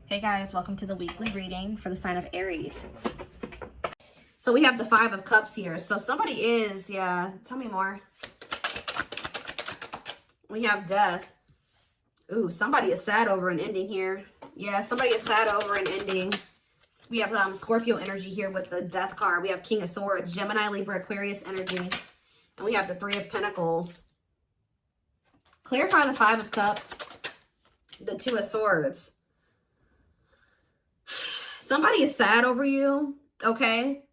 Hey guys, welcome to the weekly reading for the sign of Aries. So we have the 5 of Cups here. So somebody is, yeah, tell me more. We have Death. Ooh, somebody is sad over an ending here. Yeah, somebody is sad over an ending. We have Scorpio energy here with the Death card. We have King of Swords, Gemini, Libra, Aquarius energy. And we have the 3 of Pentacles. Clarify the 5 of Cups. The 2 of Swords. Somebody is sad over you, okay?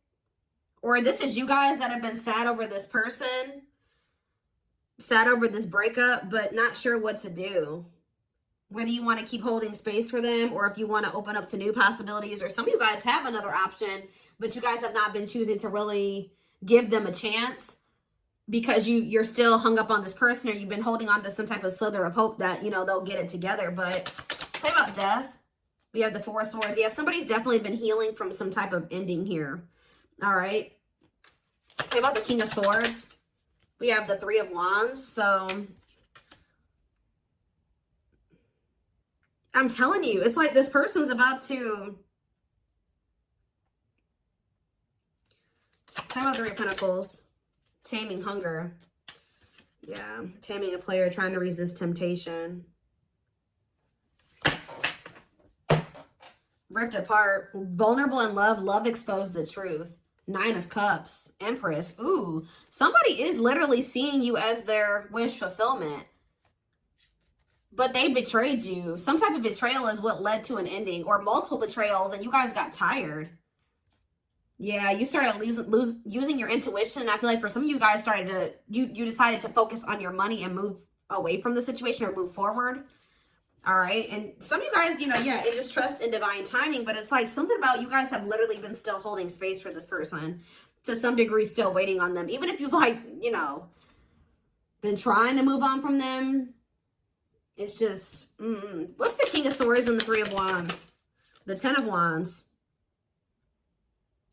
Or this is you guys that have been sad over this person, sad over this breakup, but not sure what to do. Whether you want to keep holding space for them or if you want to open up to new possibilities, or some of you guys have another option, but you guys have not been choosing to really give them a chance because you're still hung up on this person, or you've been holding on to some type of slither of hope that, you know, they'll get it together. But say about Death. We have the 4 of Swords. Yeah, somebody's definitely been healing from some type of ending here. All right. Say about the King of Swords. We have the 3 of Wands. So I'm telling you, it's like this person's about to... Say about 3 of Pentacles. Taming hunger. Yeah, taming a player trying to resist temptation. Ripped apart, vulnerable in love, love exposed the truth. 9 of Cups, Empress. Ooh, somebody is literally seeing you as their wish fulfillment. But they betrayed you. Some type of betrayal is what led to an ending, or multiple betrayals, and you guys got tired. Yeah, you started using your intuition. I feel like for some of you guys started to, you decided to focus on your money and move away from the situation or move forward. All right. And some of you guys, you know, yeah, it just trust in divine timing. But it's like something about you guys have literally been still holding space for this person. To some degree, still waiting on them. Even if you've, like, you know, been trying to move on from them. It's just, What's the King of Swords and the 3 of Wands? The 10 of Wands.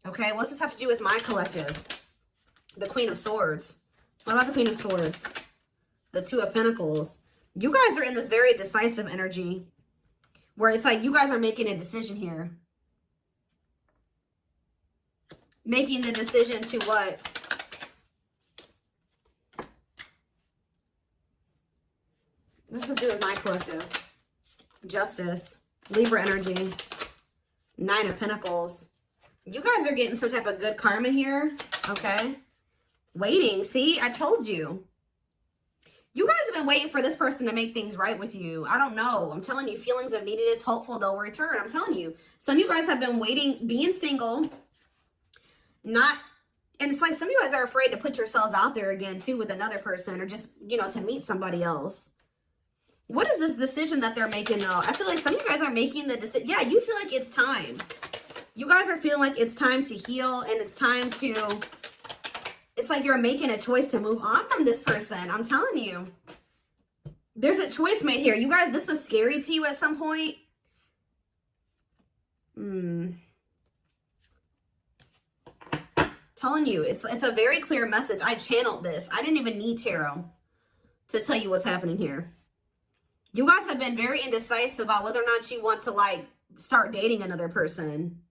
Okay. What's this have to do with my collective? The Queen of Swords. What about the Queen of Swords? The 2 of Pentacles. You guys are in this very decisive energy where it's like you guys are making a decision here. Making the decision to what? This has to do with my collective. Justice. Libra energy. 9 of Pentacles. You guys are getting some type of good karma here. Okay. Waiting. See, I told you. You guys have been waiting for this person to make things right with you. I don't know. I'm telling you, feelings of neediness, hopeful they'll return. I'm telling you. Some of you guys have been waiting, being single. And it's like some of you guys are afraid to put yourselves out there again, too, with another person. Or just, you know, to meet somebody else. What is this decision that they're making, though? I feel like some of you guys are making the decision. Yeah, you feel like it's time. You guys are feeling like it's time to heal. And it's time to... It's like you're making a choice to move on from this person. I'm telling you. There's a choice made here. You guys, this was scary to you at some point. Telling you, it's a very clear message. I channeled this. I didn't even need tarot to tell you what's happening here. You guys have been very indecisive about whether or not you want to, like, start dating another person.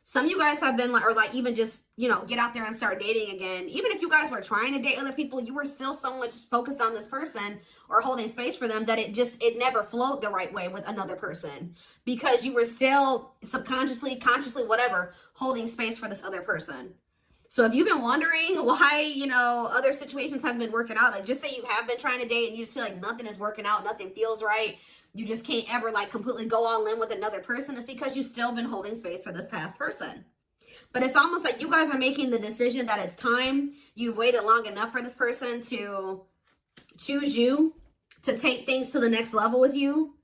Some of you guys have been, like, or like even just, you know, get out there and start dating again. Even if you guys were trying to date other people, you were still so much focused on this person or holding space for them that it never flowed the right way with another person. Because you were still subconsciously, consciously, whatever, holding space for this other person. So if you've been wondering why, you know, other situations haven't been working out, like just say you have been trying to date and you just feel like nothing is working out, nothing feels right. You just can't ever, like, completely go all in with another person. It's because you've still been holding space for this past person. But it's almost like you guys are making the decision that it's time. You've waited long enough for this person to choose you, to take things to the next level with you,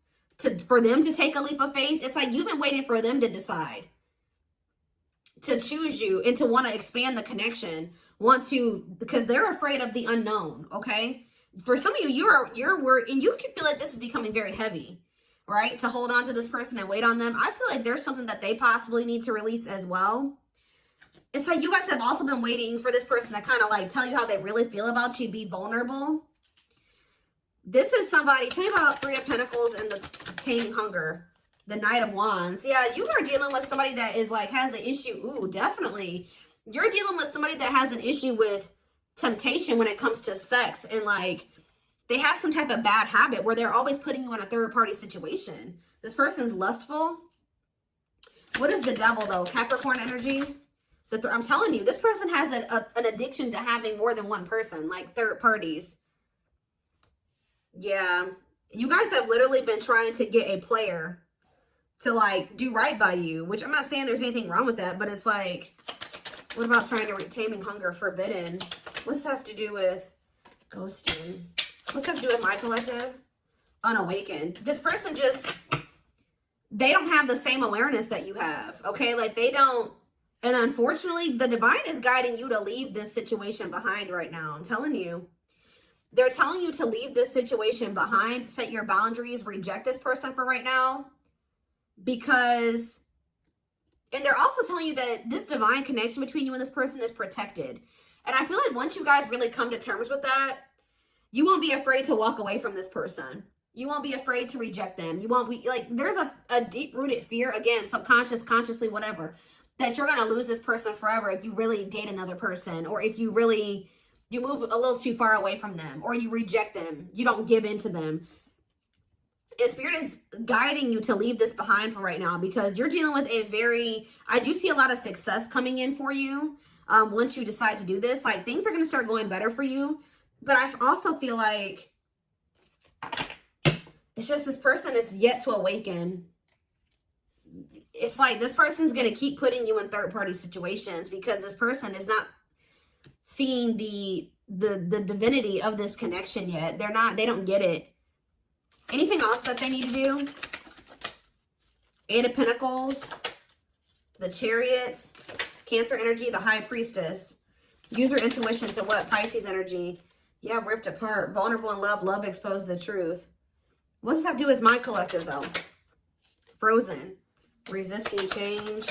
for them to take a leap of faith. It's like you've been waiting for them to decide, to choose you, and to want to expand the connection. Because they're afraid of the unknown, okay? For some of you, you're worried, and you can feel like this is becoming very heavy, right? To hold on to this person and wait on them. I feel like there's something that they possibly need to release as well. It's like you guys have also been waiting for this person to kind of like tell you how they really feel about you, be vulnerable. This is somebody, tell me about 3 of Pentacles and the taming hunger. The Knight of Wands. Yeah, you are dealing with somebody that is like, has an issue. Ooh, definitely. You're dealing with somebody that has an issue with temptation when it comes to sex. And like, they have some type of bad habit where they're always putting you in a third party situation. This person's lustful. What is the Devil though? Capricorn energy. I'm telling you, this person has an addiction to having more than one person, like third parties. Yeah. You guys have literally been trying to get a player to like do right by you, which I'm not saying there's anything wrong with that, but it's like, what about trying to taming hunger, forbidden? What's that have to do with ghosting? What's that have to do with my collective? Unawakened. This person just, they don't have the same awareness that you have, okay? Like they don't, and unfortunately, the divine is guiding you to leave this situation behind right now. I'm telling you. They're telling you to leave this situation behind, set your boundaries, reject this person for right now. Because, and they're also telling you that this divine connection between you and this person is protected. And I feel like once you guys really come to terms with that, you won't be afraid to walk away from this person. You won't be afraid to reject them. You won't be, like, there's a deep-rooted fear, again, subconscious, consciously, whatever, that you're going to lose this person forever if you really date another person, or if you really, you move a little too far away from them, or you reject them, you don't give in to them. And Spirit is guiding you to leave this behind for right now, because you're dealing with a very, I do see a lot of success coming in for you. Once you decide to do this, like things are going to start going better for you. But I also feel like it's just this person is yet to awaken. It's like this person's going to keep putting you in third party situations because this person is not seeing the divinity of this connection yet. They don't get it. Anything else that they need to do? Eight of Pentacles, the Chariot, Cancer energy, the High Priestess. Use your intuition to what? Pisces energy. Yeah, ripped apart. Vulnerable in love. Love exposed the truth. What does that have to do with my collective though? Frozen. Resisting change.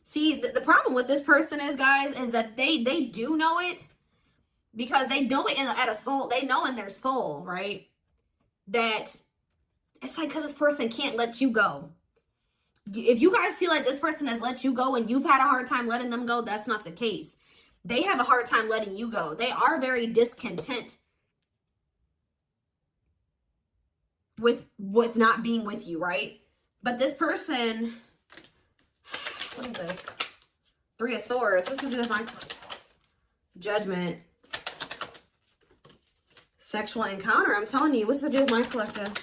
See, the problem with this person is, guys, is that they do know it, because they know it at a soul. They know in their soul, right? That it's like, because this person can't let you go. If you guys feel like this person has let you go and you've had a hard time letting them go, that's not the case. They have a hard time letting you go. They are very discontent with not being with you, right? But this person, what is this? Three of Swords. What's to do with my Judgment? Sexual encounter. I'm telling you, what's to do with my collective?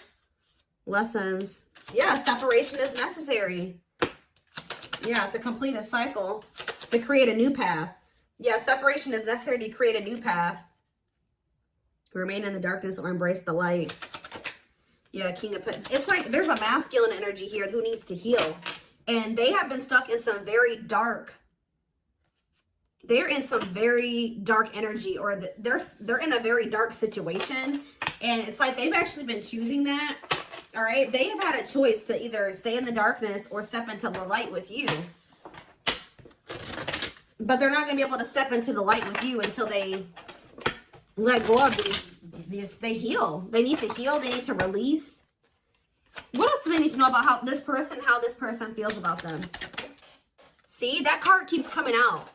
Lessons. Yeah, separation is necessary. Yeah, to complete a cycle, to create a new path. Yeah, separation is necessary to create a new path. Remain in the darkness or embrace the light. Yeah, King of Pentacles. It's like there's a masculine energy here who needs to heal. And they have been stuck in some very dark, they're in some very dark energy, or they're in a very dark situation. And it's like they've actually been choosing that. All right. They have had a choice to either stay in the darkness or step into the light with you. But they're not going to be able to step into the light with you until they let go of these, they heal. They need to heal. They need to release. What else do they need to know about how this person feels about them? See, that card keeps coming out.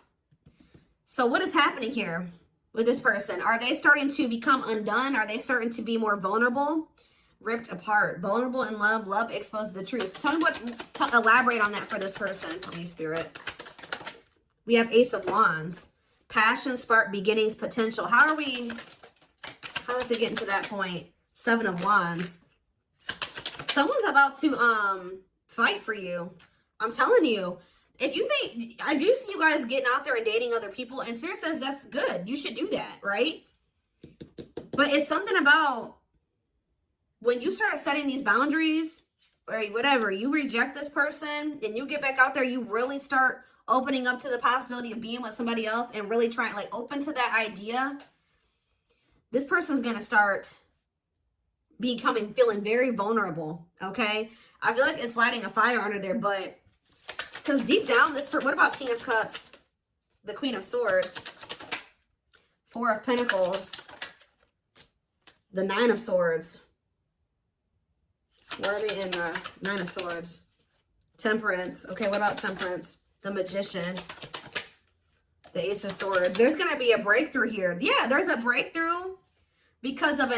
So what is happening here with this person? Are they starting to become undone? Are they starting to be more vulnerable? Ripped apart. Vulnerable in love. Love exposed the truth. Tell me elaborate on that for this person, for me, Spirit. We have Ace of Wands. Passion, spark, beginnings, potential. How is it getting to that point? Seven of Wands. Someone's about to fight for you. I'm telling you. If you think, I do see you guys getting out there and dating other people, and Spirit says that's good. You should do that, right? But it's something about when you start setting these boundaries, or whatever, you reject this person and you get back out there, you really start opening up to the possibility of being with somebody else and really trying, like, open to that idea. This person's going to start feeling very vulnerable, okay? I feel like it's lighting a fire under their butt. Because deep down, what about King of Cups? The Queen of Swords. Four of Pentacles. The Nine of Swords. Where are they in the Nine of Swords? Temperance. Okay, what about Temperance? The Magician. The Ace of Swords. There's going to be a breakthrough here. Yeah, there's a breakthrough because of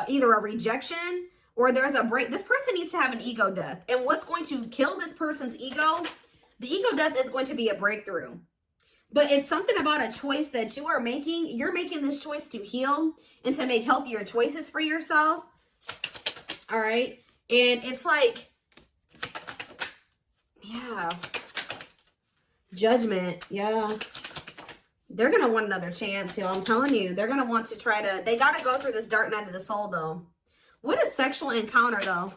either a rejection or there's a break. This person needs to have an ego death. And what's going to kill this person's ego? The ego death is going to be a breakthrough. But it's something about a choice that you are making. You're making this choice to heal and to make healthier choices for yourself. All right. And it's like, yeah. Judgment. Yeah. They're going to want another chance, y'all. I'm telling you. They're going to want to try to, they got to go through this dark night of the soul, though. What is sexual encounter, though?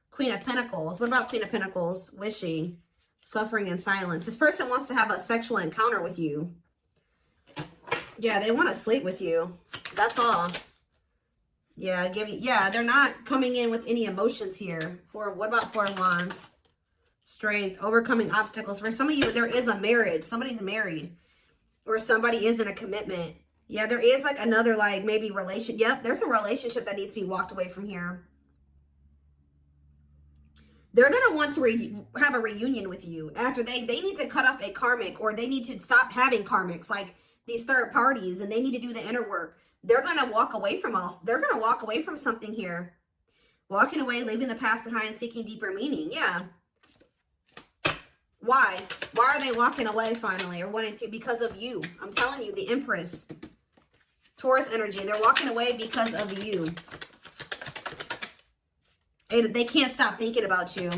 Queen of Pentacles. What about Queen of Pentacles? Wishing. Suffering in silence. This person wants to have a sexual encounter with you. Yeah, they want to sleep with you. That's all. Yeah, they're not coming in with any emotions here. What about Four of Wands? Strength, overcoming obstacles. For some of you, there is a marriage. Somebody's married. Or somebody is in a commitment. Yeah, there is like another like maybe relation. Yep, there's a relationship that needs to be walked away from here. They're going to want to have a reunion with you after they need to cut off a karmic, or they need to stop having karmics like these third parties, and they need to do the inner work. They're going to walk away from us. They're going to walk away from something here. Walking away, leaving the past behind, seeking deeper meaning. Yeah. Why? Why are they walking away finally or wanting to? Because of you. I'm telling you, the Empress. Taurus energy. They're walking away because of you. They can't stop thinking about you.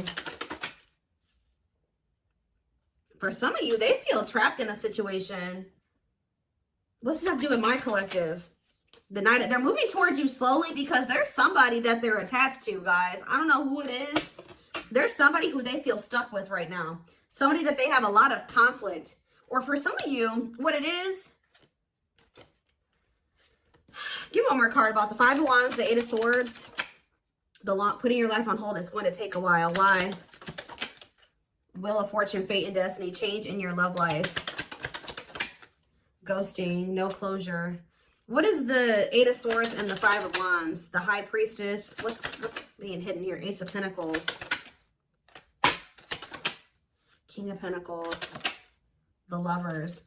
For some of you, they feel trapped in a situation. What's this have to do with my collective? The night, they're moving towards you slowly because there's somebody that they're attached to, guys. I don't know who it is. There's somebody who they feel stuck with right now. Somebody that they have a lot of conflict. Or for some of you, what it is. Give one more card about the Five of Wands, the Eight of Swords. Putting your life on hold is going to take a while. Why? Wheel of Fortune, fate and destiny, change in your love life. Ghosting, no closure. What is the Eight of Swords and the Five of Wands? The High Priestess. What's being hidden here? Ace of Pentacles. King of Pentacles. The Lovers.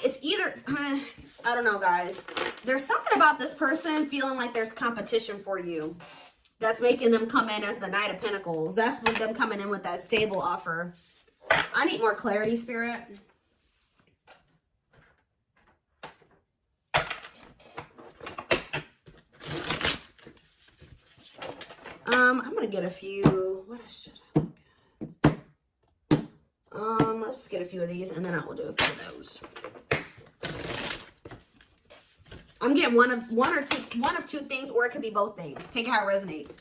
It's either, I don't know, guys. There's something about this person feeling like there's competition for you. That's making them come in as the Knight of Pentacles. That's them coming in with that stable offer. I need more clarity, Spirit. I'm going to get a few. What should I look at? Let's get a few of these and then I will do a few of those. I'm getting one of two things, or it could be both things. Take it how it resonates.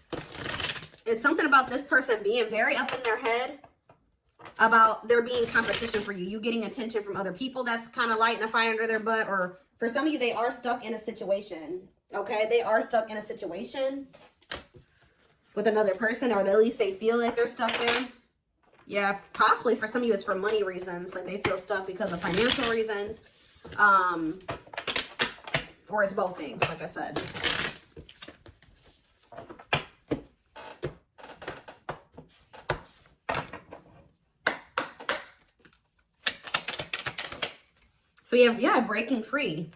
It's something about this person being very up in their head about there being competition for you. You getting attention from other people that's kind of lighting a fire under their butt. Or for some of you, they are stuck in a situation. Okay? They are stuck in a situation with another person, or at least they feel like they're stuck there. Yeah, possibly for some of you, it's for money reasons. Like they feel stuck because of financial reasons. Or it's both things, like I said. So we have, yeah, breaking free.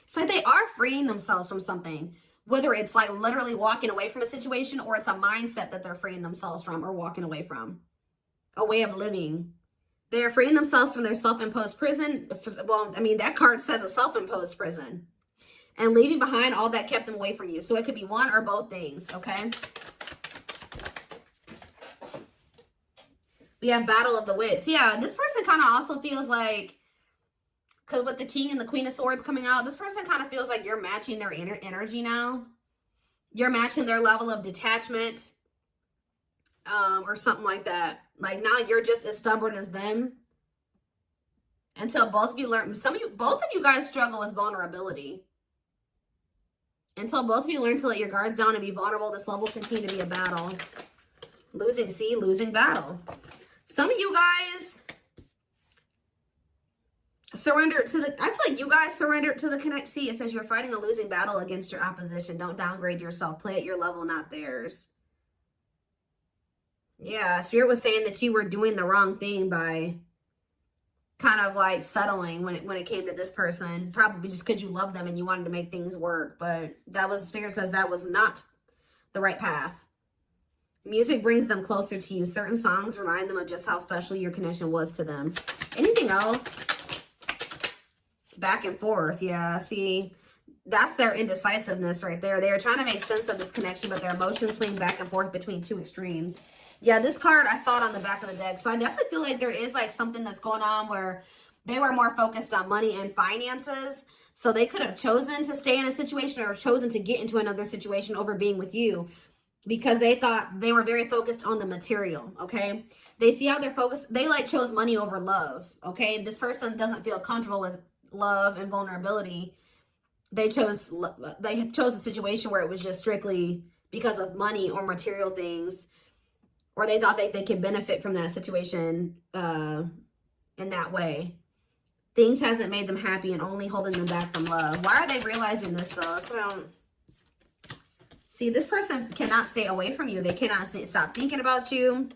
So they are freeing themselves from something. Whether it's like literally walking away from a situation, or it's a mindset that they're freeing themselves from or walking away from. A way of living. They're freeing themselves from their self-imposed prison. Well, I mean, that card says a self-imposed prison. And leaving behind all that kept them away from you. So it could be one or both things, okay? We have Battle of the Wits. Yeah, this person kind of also feels like, because with the King and the Queen of Swords coming out, this person kind of feels like you're matching their energy now. You're matching their level of detachment. Or something like that. Like now you're just as stubborn as them. Until both of you learn, both of you guys struggle with vulnerability. Until both of you learn to let your guards down and be vulnerable, this love will continue to be a battle. Losing battle. Some of you guys, Surrender to the, I feel like you guys surrender to the connect. See, it says you're fighting a losing battle against your opposition. Don't downgrade yourself. Play at your level, not theirs. Yeah, Spirit was saying that you were doing the wrong thing by kind of like settling when it came to this person, probably just because you love them and you wanted to make things work. But that was, Spirit says that was not the right path. Music brings them closer to you. Certain songs remind them of just how special your connection was to them. Anything else? Back and forth. Yeah, see, that's their indecisiveness right there. They're trying to make sense of this connection, but their emotions swing back and forth between two extremes. Yeah, this card, I saw it on the back of the deck. So I definitely feel like there is like something that's going on where they were more focused on money and finances. So they could have chosen to stay in a situation or chosen to get into another situation over being with you because they thought they were very focused on the material, okay? They see how they're focused. They like chose money over love, okay? This person doesn't feel comfortable with love and vulnerability. They chose a situation where it was just strictly because of money or material things, or they thought they could benefit from that situation in that way. Things hasn't made them happy and only holding them back from love. Why are they realizing this though? That's what I don't see. This person cannot stay away from you. They cannot stop thinking about you.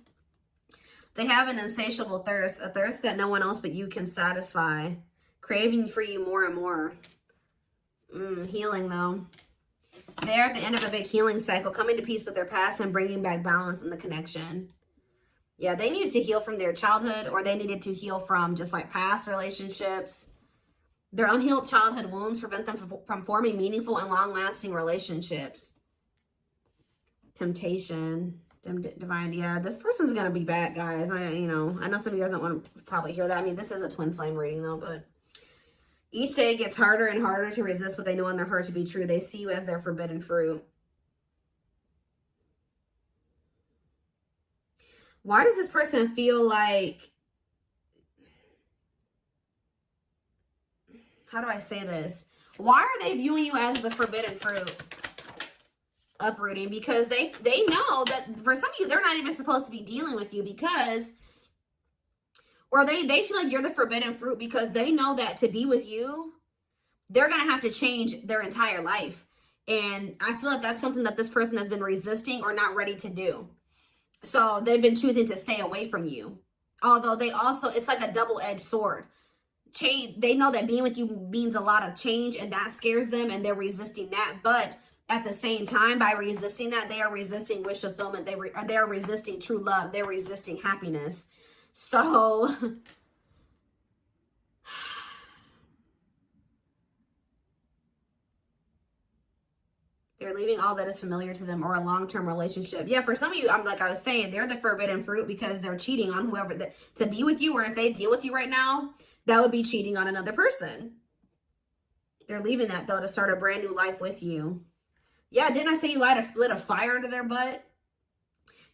They have an insatiable thirst, a thirst that no one else but you can satisfy, craving for you more and more. Healing though. They're at the end of a big healing cycle, coming to peace with their past and bringing back balance in the connection. Yeah, they needed to heal from their childhood, or they needed to heal from just like past relationships. Their unhealed childhood wounds prevent them from forming meaningful and long-lasting relationships. Temptation, divine. Yeah, this person's gonna be back, guys. I know some of you guys don't want to probably hear that. I mean, this is a twin flame reading though, but each day it gets harder and harder to resist what they know in their heart to be true. They see you as their forbidden fruit. Why does this person feel like, how do I say this? Why are they viewing you as the forbidden fruit? Uprooting, because they know that for some of you, they're not even supposed to be dealing with you because, or they feel like you're the forbidden fruit because they know that to be with you, they're going to have to change their entire life. And I feel like that's something that this person has been resisting or not ready to do. So they've been choosing to stay away from you. Although they also, it's like a double-edged sword. Change. They know that being with you means a lot of change and that scares them and they're resisting that. But at the same time, by resisting that, they are resisting wish fulfillment. They are resisting true love. They're resisting happiness. So they're leaving all that is familiar to them or a long-term relationship. Yeah, for some of you, like I was saying, they're the forbidden fruit because they're cheating on whoever to be with you, or if they deal with you right now, that would be cheating on another person. They're leaving that though to start a brand new life with you. Yeah, didn't I say you lit a fire under their butt?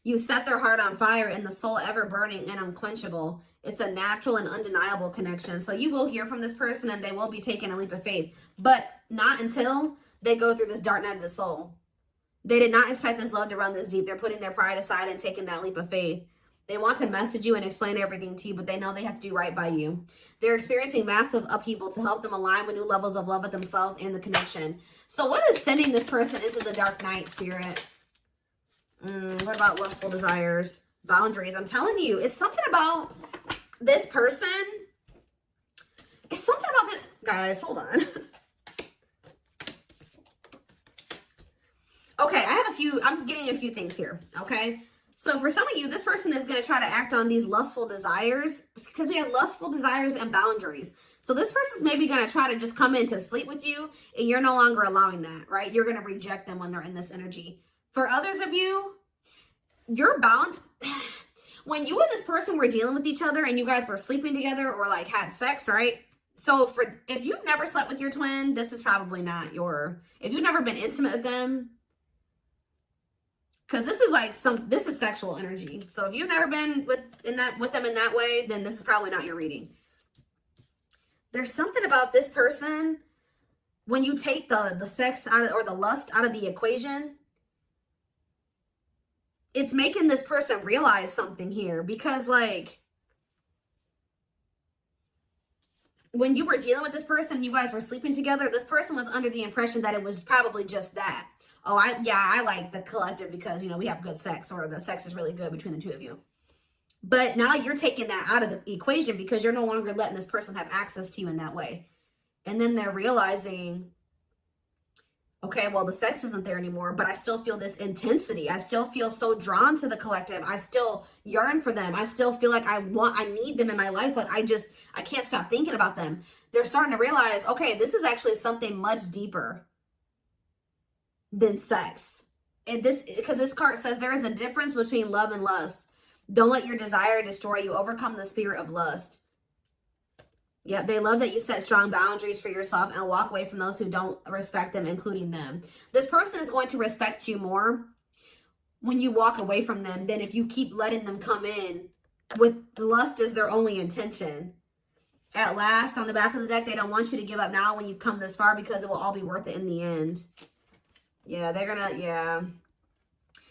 You set their heart on fire and the soul ever burning and unquenchable. It's a natural and undeniable connection. So you will hear from this person and they will be taking a leap of faith, but not until they go through this dark night of the soul. They did not expect this love to run this deep. They're putting their pride aside and taking that leap of faith. They want to message you and explain everything to you, but they know they have to do right by you. They're experiencing massive upheaval to help them align with new levels of love with themselves and the connection. So what is sending this person into the dark night, Spirit? What about lustful desires? Boundaries. I'm telling you, it's something about this person. It's something about this. Guys, hold on. Okay, I'm getting a few things here, okay? So for some of you, this person is going to try to act on these lustful desires because we have lustful desires and boundaries. So this person's maybe going to try to just come in to sleep with you and you're no longer allowing that, right? You're going to reject them when they're in this energy. For others of you, you're bound. When you and this person were dealing with each other and you guys were sleeping together or like had sex, right? So if you've never slept with your twin, this is probably not if you've never been intimate with them, because this is like this is sexual energy. So if you've never been with them in that way, then this is probably not your reading. There's something about this person when you take the sex out of, or the lust out of the equation, it's making this person realize something here, because like when you were dealing with this person, you guys were sleeping together, this person was under the impression that it was probably just that. Oh, I like the collective because, you know, we have good sex, or the sex is really good between the two of you. But now you're taking that out of the equation because you're no longer letting this person have access to you in that way. And then they're realizing, okay, well, the sex isn't there anymore, but I still feel this intensity. I still feel so drawn to the collective. I still yearn for them. I still feel like I need them in my life, but I can't stop thinking about them. They're starting to realize, okay, this is actually something much deeper than sex. And because this card says there is a difference between love and lust. Don't let your desire destroy you. Overcome the spirit of lust. Yeah, they love that you set strong boundaries for yourself and walk away from those who don't respect them, including them. This person is going to respect you more when you walk away from them than if you keep letting them come in with lust as their only intention. At last, on the back of the deck, they don't want you to give up now when you've come this far because it will all be worth it in the end. Yeah, they're gonna, yeah.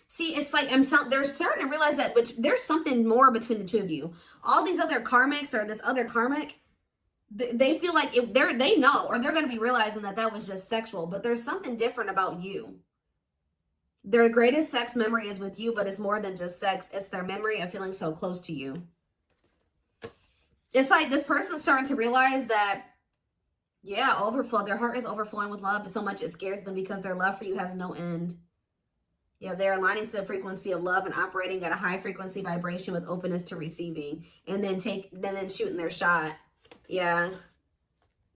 See, it's like they're starting to realize that there's something more between the two of you. All these other karmics or this other karmic, they feel like they know, or they're going to be realizing that that was just sexual, but there's something different about you. Their greatest sex memory is with you, but it's more than just sex. It's their memory of feeling so close to you. It's like this person's starting to realize that, yeah, overflow. Their heart is overflowing with love so much it scares them because their love for you has no end. Yeah, they're aligning to the frequency of love and operating at a high frequency vibration with openness to receiving, and then shooting their shot. Yeah.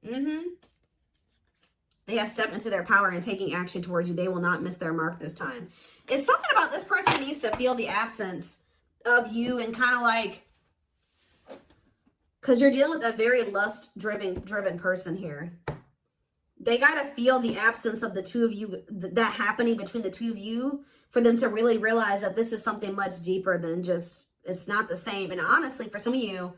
They have stepped into their power and taking action towards you. They will not miss their mark this time. It's something about this person needs to feel the absence of you and kind of like, because you're dealing with a very lust-driven person here. They got to feel the absence of the two of you, that happening between the two of you, for them to really realize that this is something much deeper than just, it's not the same. And honestly, for some of you,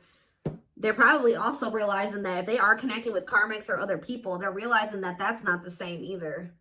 they're probably also realizing that if they are connecting with karmics or other people, they're realizing that that's not the same either.